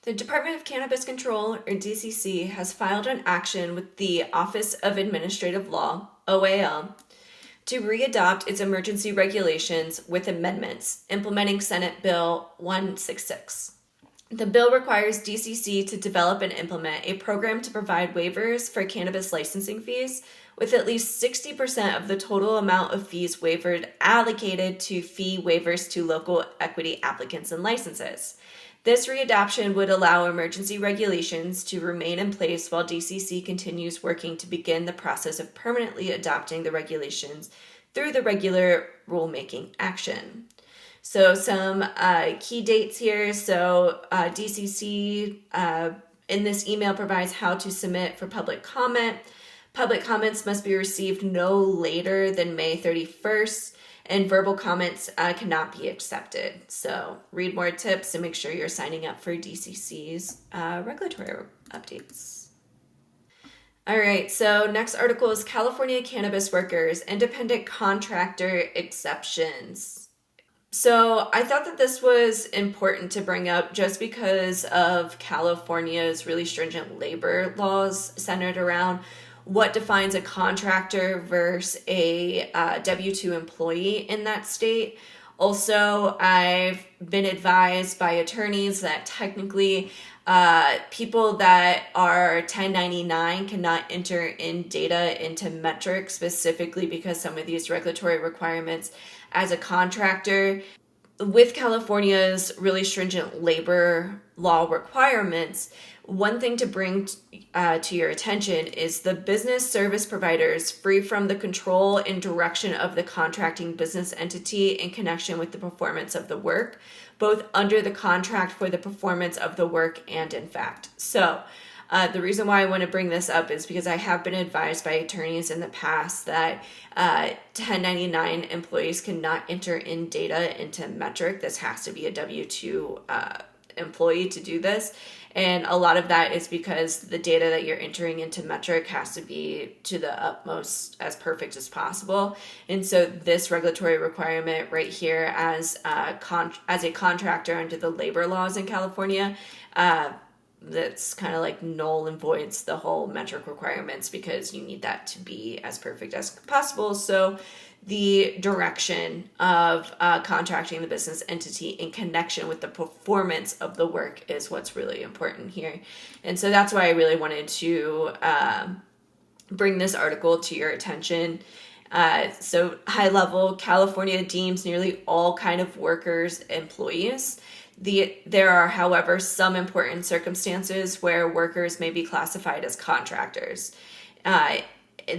The Department of Cannabis Control, or DCC, has filed an action with the Office of Administrative Law, OAL, to readopt its emergency regulations with amendments implementing Senate Bill 166. The bill requires DCC to develop and implement a program to provide waivers for cannabis licensing fees, with at least 60% of the total amount of fees waived allocated to fee waivers to local equity applicants and licenses. This readoption would allow emergency regulations to remain in place while DCC continues working to begin the process of permanently adopting the regulations through the regular rulemaking action. So some key dates here. So DCC in this email provides how to submit for public comment. Public comments must be received no later than May 31st. And verbal comments cannot be accepted. So read more tips and make sure you're signing up for DCC's regulatory updates. All right, so next article is California Cannabis Workers Independent Contractor Exceptions. So I thought that this was important to bring up just because of California's really stringent labor laws centered around what defines a contractor versus a W-2 employee in that state. Also, I've been advised by attorneys that technically people that are 1099 cannot enter in data into Metric, specifically because some of these regulatory requirements as a contractor. With California's really stringent labor law requirements, one thing to bring to your attention is the business service providers free from the control and direction of the contracting business entity in connection with the performance of the work, both under the contract for the performance of the work and in fact. So the reason why I want to bring this up is because I have been advised by attorneys in the past that 1099 employees cannot enter in data into Metric. This has to be a W-2 employee to do this. And a lot of that is because the data that you're entering into Metric has to be to the utmost as perfect as possible. And so this regulatory requirement right here as a contractor under the labor laws in California, that's kind of like null and voids the whole Metric requirements because you need that to be as perfect as possible. So the direction of contracting the business entity in connection with the performance of the work is what's really important here. And so that's why I really wanted to bring this article to your attention. So high level, California deems nearly all kind of workers employees. There are, however, some important circumstances where workers may be classified as contractors. And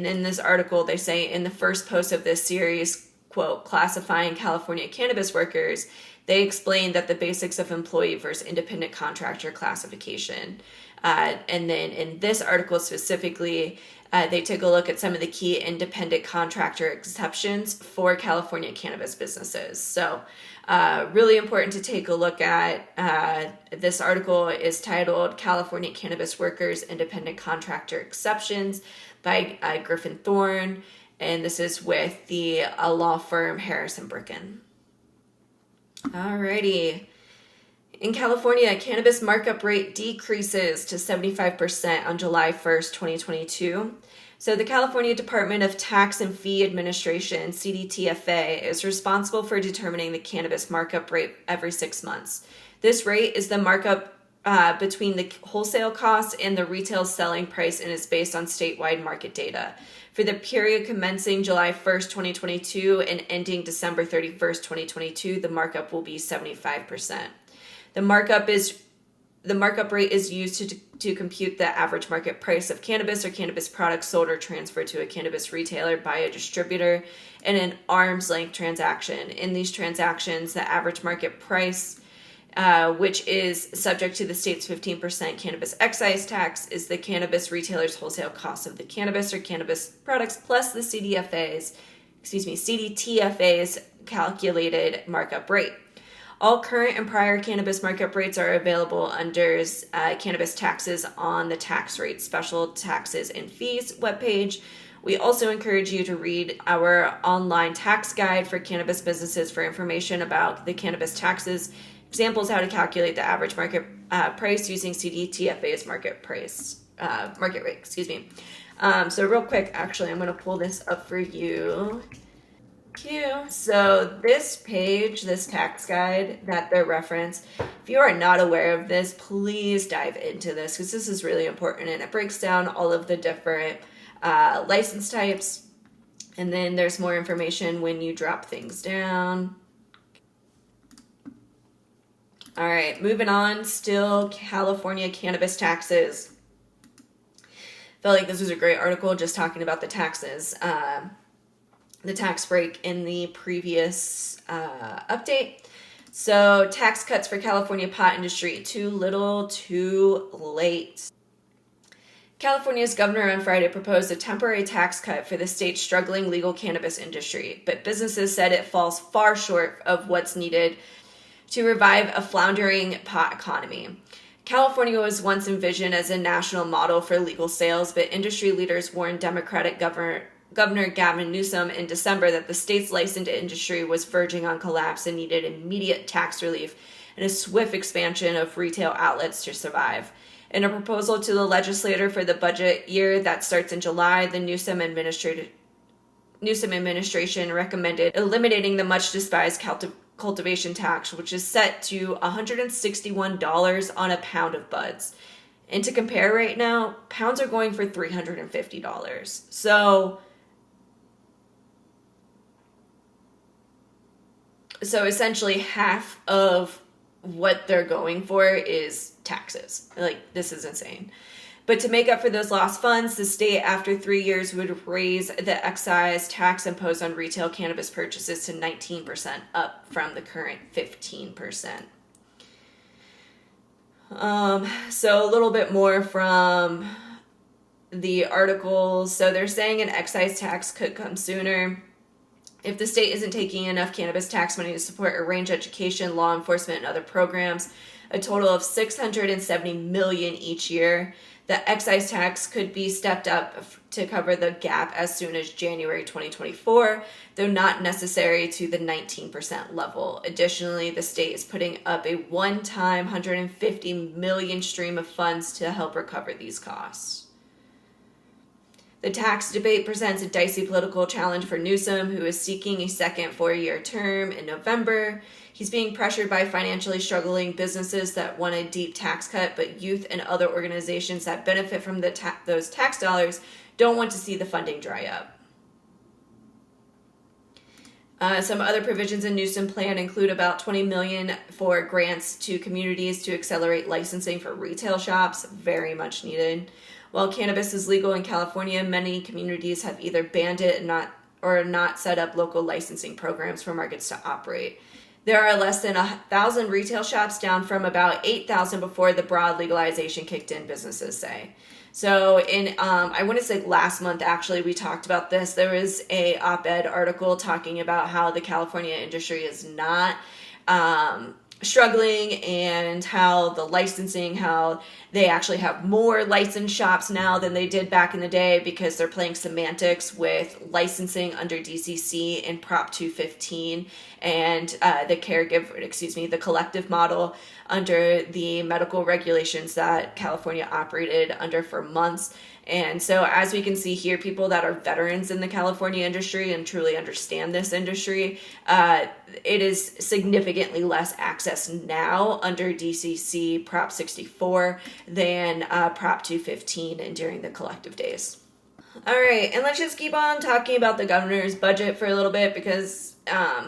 in this article, they say in the first post of this series, quote, classifying California cannabis workers, they explain that the basics of employee versus independent contractor classification. And then in this article specifically, they take a look at some of the key independent contractor exceptions for California cannabis businesses. So really important to take a look at. This article is titled California Cannabis Workers Independent Contractor Exceptions by Griffin Thorne, and this is with the law firm Harrison Bricken. Alrighty. In California, cannabis markup rate decreases to 75% on July 1st, 2022. So the California Department of Tax and Fee Administration, CDTFA, is responsible for determining the cannabis markup rate every 6 months. This rate is the markup between the wholesale cost and the retail selling price and is based on statewide market data. For the period commencing July 1st, 2022 and ending December 31st, 2022, the markup will be 75%. The markup rate is used to compute the average market price of cannabis or cannabis products sold or transferred to a cannabis retailer by a distributor in an arm's length transaction. In these transactions, the average market price, which is subject to the state's 15% cannabis excise tax, is the cannabis retailer's wholesale cost of the cannabis or cannabis products plus the CDTFA's calculated markup rate. All current and prior cannabis markup rates are available under cannabis taxes on the tax rate special taxes and fees webpage. We also encourage you to read our online tax guide for cannabis businesses for information about the cannabis taxes, examples how to calculate the average market price using CDTFA's market rate. So real quick, actually, I'm going to pull this up for you. So this page, this tax guide that they reference, if you are not aware of this, please dive into this because this is really important, and it breaks down all of the different license types, and then there's more information when you drop things down. All right, moving on, still California cannabis taxes. Felt like this was a great article just talking about the taxes. The tax break in the previous update. So tax cuts for California pot industry, too little, too late. California's governor on Friday proposed a temporary tax cut for the state's struggling legal cannabis industry, but businesses said it falls far short of what's needed to revive a floundering pot economy. California was once envisioned as a national model for legal sales, but industry leaders warned Democratic Governor Gavin Newsom in December that the state's licensed industry was verging on collapse and needed immediate tax relief and a swift expansion of retail outlets to survive. In a proposal to the legislature for the budget year that starts in July, the Newsom administration recommended eliminating the much despised cultivation tax, which is set to $161 on a pound of buds. And to compare right now, pounds are going for $350. So essentially half of what they're going for is taxes. Like, this is insane. But to make up for those lost funds, the state, after 3 years, would raise the excise tax imposed on retail cannabis purchases to 19%, up from the current 15%. So a little bit more from the article. So they're saying an excise tax could come sooner. If the state isn't taking enough cannabis tax money to support a range of education, law enforcement, and other programs, a total of $670 million each year, the excise tax could be stepped up to cover the gap as soon as January 2024, though not necessary to the 19% level. Additionally, the state is putting up a one-time $150 million stream of funds to help recover these costs. The tax debate presents a dicey political challenge for Newsom, who is seeking a second 4-year term in November. He's being pressured by financially struggling businesses that want a deep tax cut, but youth and other organizations that benefit from those tax dollars don't want to see the funding dry up. Some other provisions in Newsom plan include about $20 million for grants to communities to accelerate licensing for retail shops, very much needed. While cannabis is legal in California, many communities have either banned it or not set up local licensing programs for markets to operate. There are less than 1,000 retail shops, down from about 8,000 before the broad legalization kicked in, businesses say. So in, I want to say last month, actually, we talked about this. There was a op-ed article talking about how the California industry is not struggling, and how the licensing, how they actually have more licensed shops now than they did back in the day because they're playing semantics with licensing under DCC and Prop 215 and the collective model under the medical regulations that California operated under for months. And so as we can see here, people that are veterans in the California industry and truly understand this industry, it is significantly less access now under DCC Prop 64 than Prop 215 and during the collective days. All right, and let's just keep on talking about the governor's budget for a little bit because, I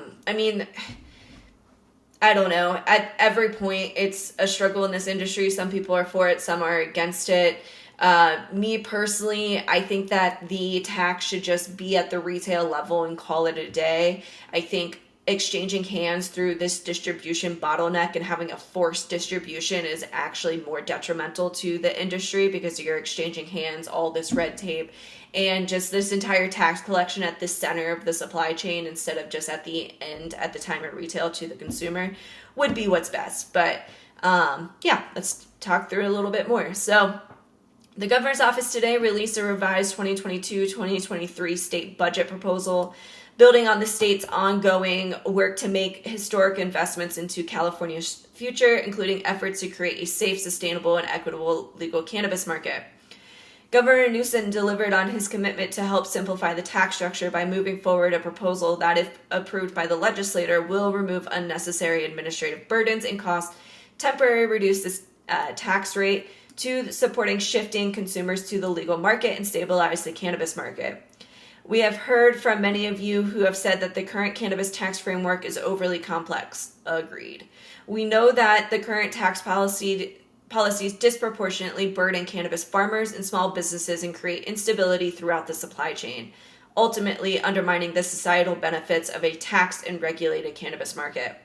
don't know. At every point, it's a struggle in this industry. Some people are for it, some are against it. Me personally, I think that the tax should just be at the retail level and call it a day. I think exchanging hands through this distribution bottleneck and having a forced distribution is actually more detrimental to the industry because you're exchanging hands, all this red tape, and just this entire tax collection at the center of the supply chain instead of just at the end, at the time of retail to the consumer would be what's best. But let's talk through it a little bit more. So the governor's office today released a revised 2022-2023 state budget proposal, building on the state's ongoing work to make historic investments into California's future, including efforts to create a safe, sustainable, and equitable legal cannabis market. Governor Newsom delivered on his commitment to help simplify the tax structure by moving forward a proposal that, if approved by the legislature, will remove unnecessary administrative burdens and costs, temporarily reduce this tax rate to supporting shifting consumers to the legal market and stabilize the cannabis market. We have heard from many of you who have said that the current cannabis tax framework is overly complex. Agreed. We know that the current tax policies disproportionately burden cannabis farmers and small businesses and create instability throughout the supply chain, ultimately undermining the societal benefits of a taxed and regulated cannabis market.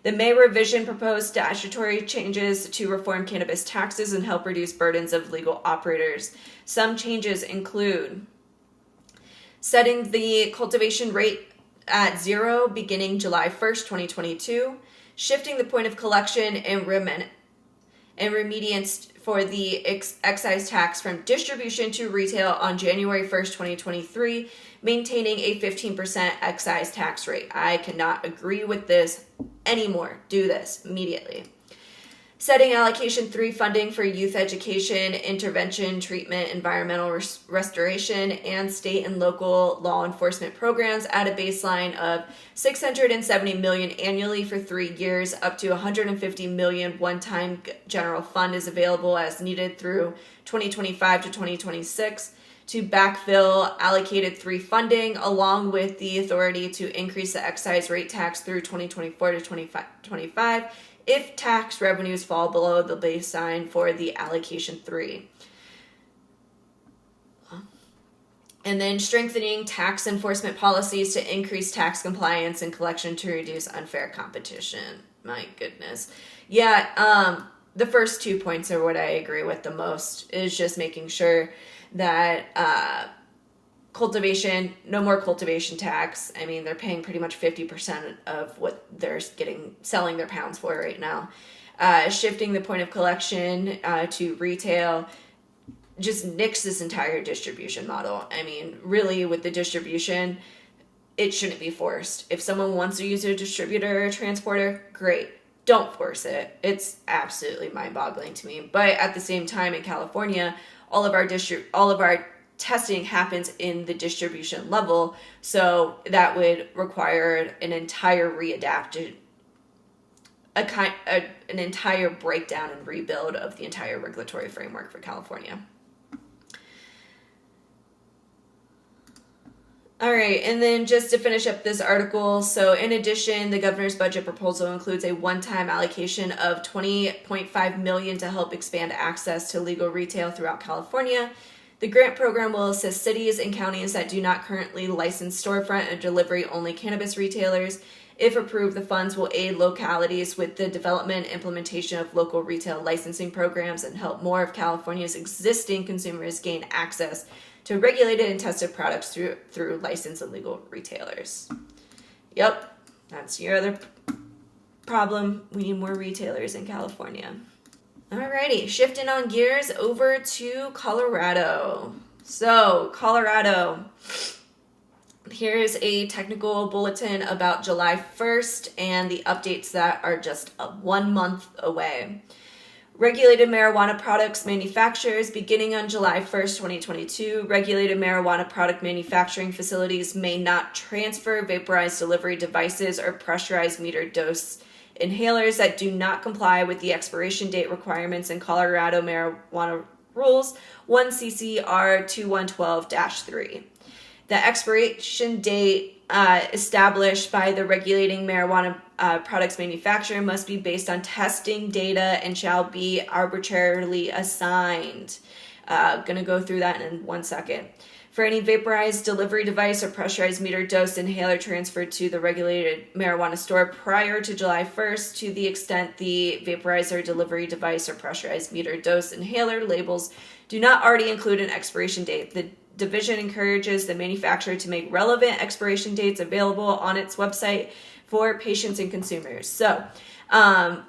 The May revision proposed statutory changes to reform cannabis taxes and help reduce burdens of legal operators. Some changes include setting the cultivation rate at 0 beginning July 1st, 2022, shifting the point of collection and remediance for the excise tax from distribution to retail on January 1st, 2023, maintaining a 15% excise tax rate. I cannot agree with this anymore. Do this immediately. Setting Allocation 3 funding for youth education, intervention, treatment, environmental restoration, and state and local law enforcement programs at a baseline of $670 million annually for 3 years. Up to $150 million one-time general fund is available as needed through 2025 to 2026 to backfill allocated 3 funding, along with the authority to increase the excise rate tax through 2024 to 2025 if tax revenues fall below the baseline for the Allocation 3. And then strengthening tax enforcement policies to increase tax compliance and collection to reduce unfair competition. My goodness. Yeah, the first 2 points are what I agree with the most, is just making sure that cultivation, no more cultivation tax. I mean, they're paying pretty much 50% of what they're selling their pounds for right now. Shifting the point of collection to retail just nix this entire distribution model. I mean, really, with the distribution, it shouldn't be forced. If someone wants to use a distributor or transporter, great. Don't force it. It's absolutely mind-boggling to me. But at the same time, in California, all of our testing happens in the distribution level, so that would require an entire an entire breakdown and rebuild of the entire regulatory framework for California. All right, and then just to finish up this article, so in addition, the governor's budget proposal includes a one-time allocation of $20.5 million to help expand access to legal retail throughout California. The grant program will assist cities and counties that do not currently license storefront and delivery-only cannabis retailers. If approved, the funds will aid localities with the development and implementation of local retail licensing programs and help more of California's existing consumers gain access to regulated and tested products through licensed and legal retailers. Yep, that's your other problem. We need more retailers in California. Alrighty, shifting on gears over to Colorado. So, Colorado, here's a technical bulletin about July 1st and the updates that are just 1 month away. Regulated marijuana products manufacturers, beginning on July 1st, 2022, regulated marijuana product manufacturing facilities may not transfer vaporized delivery devices or pressurized metered dose inhalers that do not comply with the expiration date requirements in Colorado marijuana rules 1 CCR 2112-3. The expiration date established by the regulating marijuana products manufacturer must be based on testing data and shall be arbitrarily assigned. Going to go through that in 1 second. For any vaporized delivery device or pressurized metered dose inhaler transferred to the regulated marijuana store prior to July 1st, to the extent the vaporizer delivery device or pressurized metered dose inhaler labels do not already include an expiration date, the division encourages the manufacturer to make relevant expiration dates available on its website for patients and consumers. So,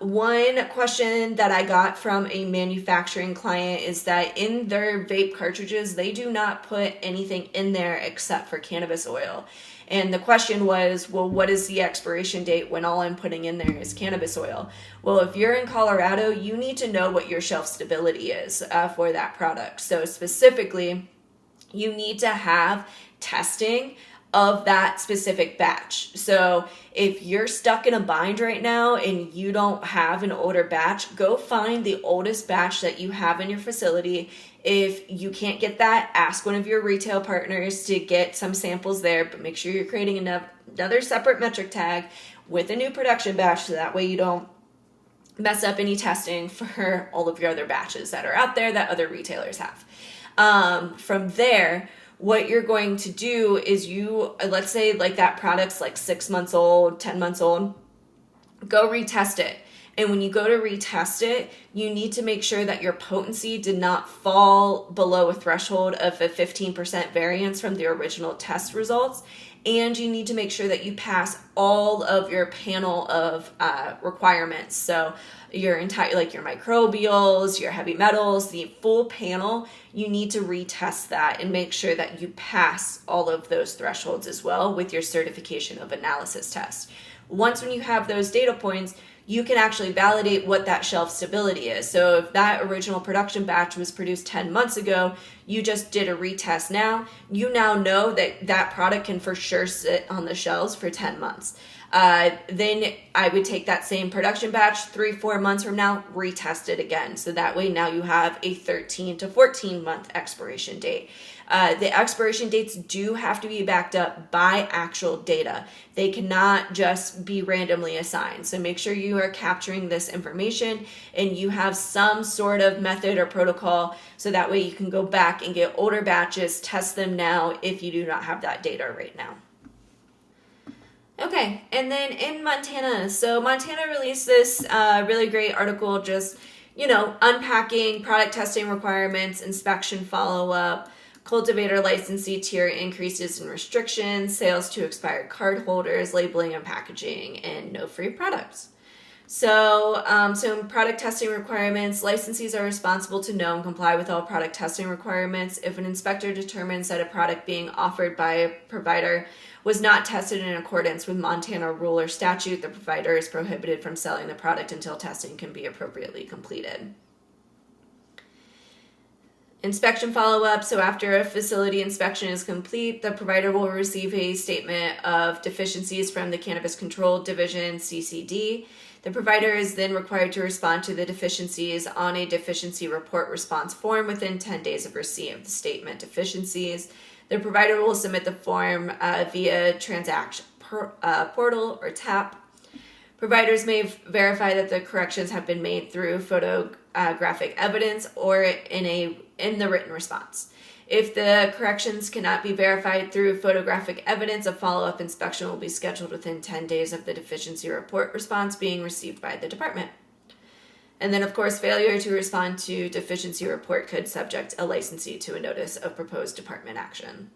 one question that I got from a manufacturing client is that in their vape cartridges, they do not put anything in there except for cannabis oil. And the question was, well, what is the expiration date when all I'm putting in there is cannabis oil? Well, if you're in Colorado, you need to know what your shelf stability is for that product. So specifically, you need to have testing of that specific batch. So if you're stuck in a bind right now and you don't have an older batch, go find the oldest batch that you have in your facility. If you can't get that, ask one of your retail partners to get some samples there, but make sure you're creating another separate metric tag with a new production batch, so that way you don't mess up any testing for all of your other batches that are out there that other retailers have. From there, what you're going to do is let's say like that product's like 6 months old, 10 months old, go retest it. And when you go to retest it, you need to make sure that your potency did not fall below a threshold of a 15% variance from the original test results. And you need to make sure that you pass all of your panel of requirements. So your entire, like your microbials, your heavy metals, the full panel, you need to retest that and make sure that you pass all of those thresholds as well with your certification of analysis test. Once when you have those data points, you can actually validate what that shelf stability is. So if that original production batch was produced 10 months ago, you just did a retest now, you now know that that product can for sure sit on the shelves for 10 months. Then I would take that same production batch 3-4 months from now, retest it again. So that way now you have a 13 to 14 month expiration date. The expiration dates do have to be backed up by actual data. They cannot just be randomly assigned. So make sure you are capturing this information and you have some sort of method or protocol, so that way you can go back and get older batches, test them now if you do not have that data right now. Okay, and then in Montana, so Montana released this really great article just, unpacking product testing requirements, inspection follow-up, cultivator licensee tier increases and restrictions, sales to expired card holders, labeling and packaging, and no free products. So in product testing requirements, licensees are responsible to know and comply with all product testing requirements. If an inspector determines that a product being offered by a provider was not tested in accordance with Montana rule or statute, the provider is prohibited from selling the product until testing can be appropriately completed. Inspection follow-up. So after a facility inspection is complete, the provider will receive a statement of deficiencies from the Cannabis Control Division, CCD. The provider is then required to respond to the deficiencies on a deficiency report response form within 10 days of receipt of the statement deficiencies. The provider will submit the form via transaction portal or TAP. Providers may verify that the corrections have been made through photographic evidence or in the written response. If the corrections cannot be verified through photographic evidence, a follow-up inspection will be scheduled within 10 days of the deficiency report response being received by the department. And then, of course, failure to respond to deficiency report could subject a licensee to a notice of proposed department action.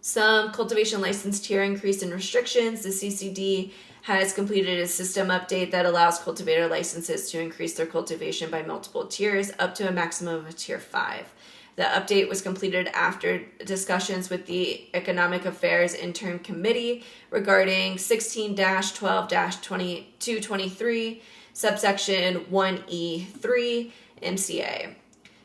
Some cultivation license tier increase and restrictions. The CCD has completed a system update that allows cultivator licenses to increase their cultivation by multiple tiers up to a maximum of tier 5. The update was completed after discussions with the Economic Affairs Interim Committee regarding 16-12-2223, subsection 1E3, MCA.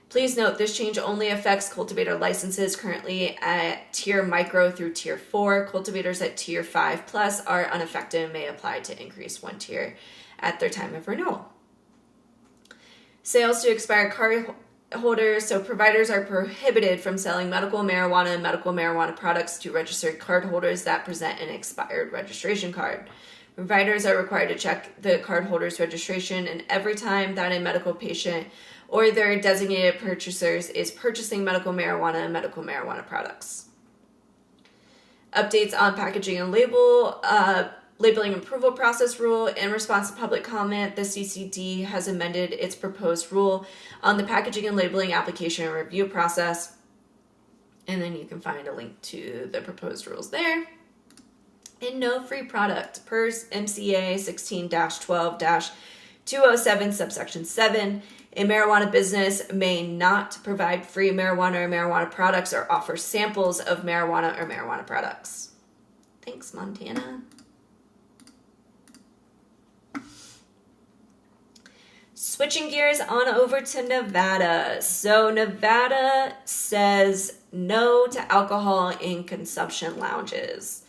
Please note this change only affects cultivator licenses currently at tier micro through tier 4. Cultivators at tier 5 plus are unaffected and may apply to increase one tier at their time of renewal. Sales to expired card holders. So providers are prohibited from selling medical marijuana and medical marijuana products to registered card holders that present an expired registration card. Providers are required to check the cardholder's registration, and every time that a medical patient or their designated purchasers is purchasing medical marijuana and medical marijuana products. Updates on packaging and labeling approval process rule. In response to public comment, the CCD has amended its proposed rule on the packaging and labeling application and review process. And then you can find a link to the proposed rules there. And no free product per MCA 207 subsection 7. A marijuana business may not provide free marijuana or marijuana products or offer samples of marijuana or marijuana products. Thanks, Montana. Switching gears on over to Nevada. So Nevada says no to alcohol in consumption lounges.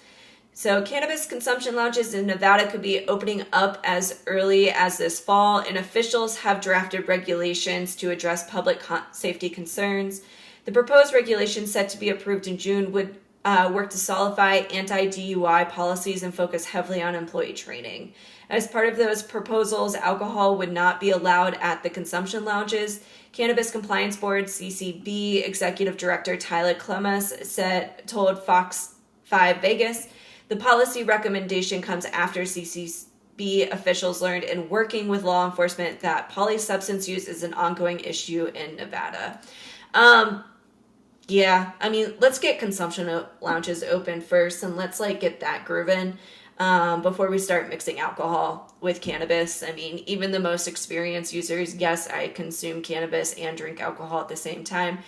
So cannabis consumption lounges in Nevada could be opening up as early as this fall, and officials have drafted regulations to address public safety concerns. The proposed regulations set to be approved in June would work to solidify anti-DUI policies and focus heavily on employee training. As part of those proposals, alcohol would not be allowed at the consumption lounges. Cannabis Compliance Board, CCB, Executive Director Tyler Clemens told Fox 5 Vegas, the policy recommendation comes after CCB officials learned in working with law enforcement that polysubstance use is an ongoing issue in Nevada. Yeah, I mean, let's get consumption lounges open first, and let's get that grooving before we start mixing alcohol with cannabis. I mean, even the most experienced users, yes, I consume cannabis and drink alcohol at the same time,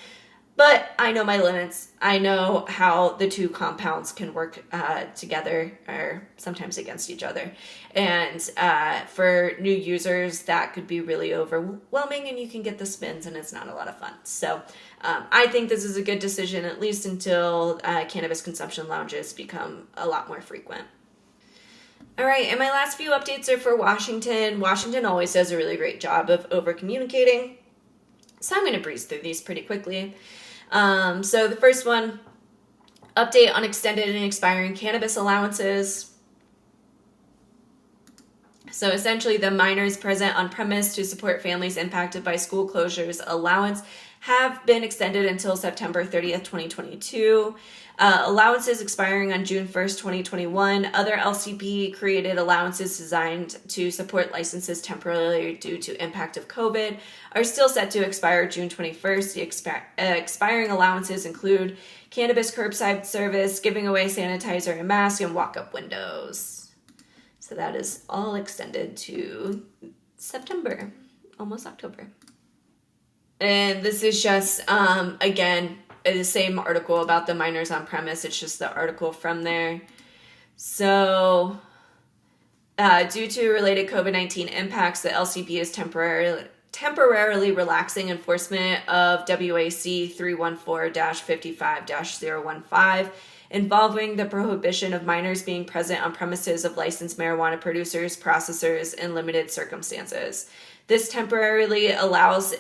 but I know my limits. I know how the two compounds can work together or sometimes against each other. And for new users, that could be really overwhelming, and you can get the spins, and it's not a lot of fun. So I think this is a good decision, at least until cannabis consumption lounges become a lot more frequent. All right, and my last few updates are for Washington. Washington always does a really great job of over-communicating, so I'm going to breeze through these pretty quickly. So the first one, update on extended and expiring cannabis allowances. So essentially, the minors present on premise to support families impacted by school closures allowance have been extended until September 30th, 2022. Allowances expiring on June 1st, 2021. Other LCP created allowances designed to support licenses temporarily due to impact of COVID are still set to expire June 21st. The expiring allowances include cannabis curbside service, giving away sanitizer and mask, and walk-up windows. So that is all extended to September, almost October. And this is just, again, the same article about the minors on premise. It's just the article from there. So, due to related COVID-19 impacts, the LCP is temporarily relaxing enforcement of WAC 314-55-015 involving the prohibition of minors being present on premises of licensed marijuana producers, processors, in limited circumstances. This temporarily allowance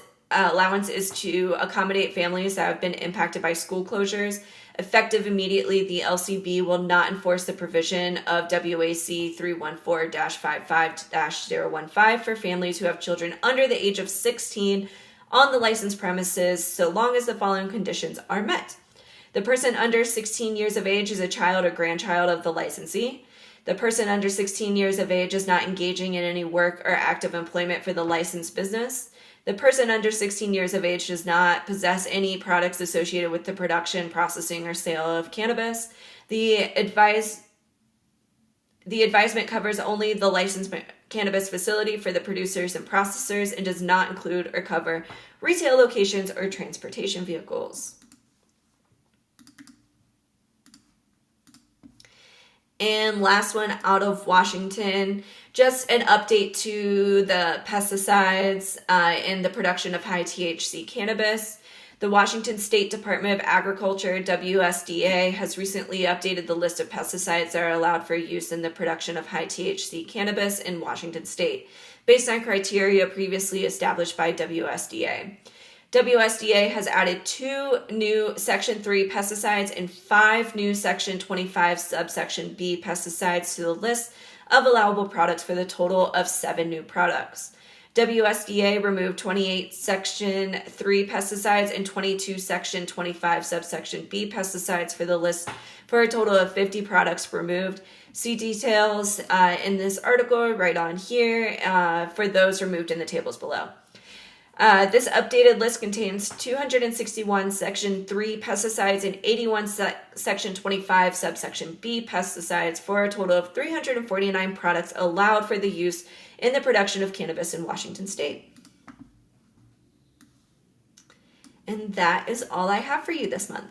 is to accommodate families that have been impacted by school closures. Effective immediately, the LCB will not enforce the provision of WAC 314-55-015 for families who have children under the age of 16 on the licensed premises, so long as the following conditions are met. The person under 16 years of age is a child or grandchild of the licensee. The person under 16 years of age is not engaging in any work or active employment for the licensed business. The person under 16 years of age does not possess any products associated with the production, processing, or sale of cannabis. The advisement covers only the licensed cannabis facility for the producers and processors and does not include or cover retail locations or transportation vehicles. And last one out of Washington, just an update to the pesticides and the production of high THC cannabis. The Washington State Department of Agriculture, WSDA, has recently updated the list of pesticides that are allowed for use in the production of high THC cannabis in Washington State, based on criteria previously established by WSDA. WSDA has added 2 new Section 3 pesticides and 5 new Section 25 subsection B pesticides to the list of allowable products for the total of 7 new products. WSDA removed 28 Section 3 pesticides and 22 Section 25 subsection B pesticides for the list for a total of 50 products removed. See details in this article right on here for those removed in the tables below. This updated list contains 261 Section 3 pesticides and 81 Section 25 subsection B pesticides for a total of 349 products allowed for the use in the production of cannabis in Washington state. And that is all I have for you this month.